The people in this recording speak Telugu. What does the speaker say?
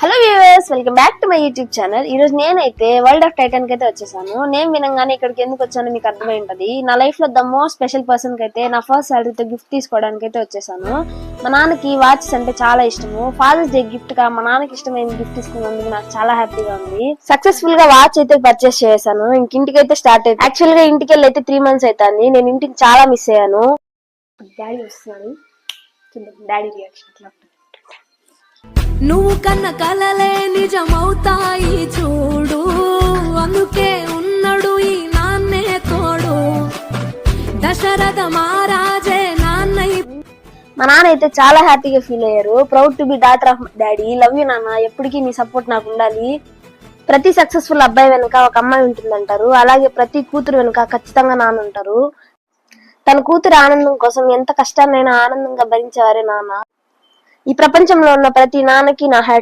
Hello viewers, welcome back to my YouTube channel. ఈ రోజు నేనైతే వరల్డ్ ఆఫ్ టైటాన్ కి అయితే వచ్చేసాను. నేను వినంగానే ఇక్కడికి ఎందుకు వచ్చానో మీకు అర్థమై ఉంటది. నా లైఫ్ లో ద మోస్ట్ స్పెషల్ పర్సన్ కి అయితే నా ఫస్ట్ సాలరీతో గిఫ్ట్ తీసుకోవడానికి అయితే వచ్చేసాను. మా నాన్నకి వాచెస్ అంటే చాలా ఇష్టము. ఫాదర్స్ డే గిఫ్ట్ గా మా నాన్నకి ఇష్టమైన గిఫ్ట్ తీసుకున్నందుకు నాకు చాలా హ్యాపీగా ఉంది. సక్సెస్ఫుల్ గా వాచ్ అయితే పర్చేస్ చేశాను. ఇంటికి అయితే స్టార్ట్ అయితే యాక్చువల్ గా ఇంటికి వెళ్ళి అయితే 3 months అవుతుంది. నేను ఇంటికి చాలా మిస్ అయ్యాను. డాడీ వస్తున్నాను, డాడీ రియాక్షన్ అట్లా. నువ్వు కన్న కలలే నిజమవుతాయి చూడు, అందుకే ఉన్నాడు ఈ నాన్నే తోడు, దశరథ మహారాజే నాన్నయ్య. మా నాన్న అయితే చాలా హ్యాపీగా ఫీల్ అయ్యారు. Proud to be daughter of daddy, love you నాన్న, ఎప్పటికీ నీ సపోర్ట్ నాకు ఉండాలి. ప్రతి సక్సెస్ఫుల్ అబ్బాయి వెనుక ఒక అమ్మాయి ఉంటుందంటారు. అలాగే ప్రతి కూతురు వెనుక ఖచ్చితంగా నాన్న ఉంటారు. తన కూతురు ఆనందం కోసం ఎంత కష్టాన్నైనా ఆనందంగా భరించేవారే నాన్న. ఈ ప్రపంచంలో ఉన్న ప్రతి నాన్నకి నా హ్యాట్స్.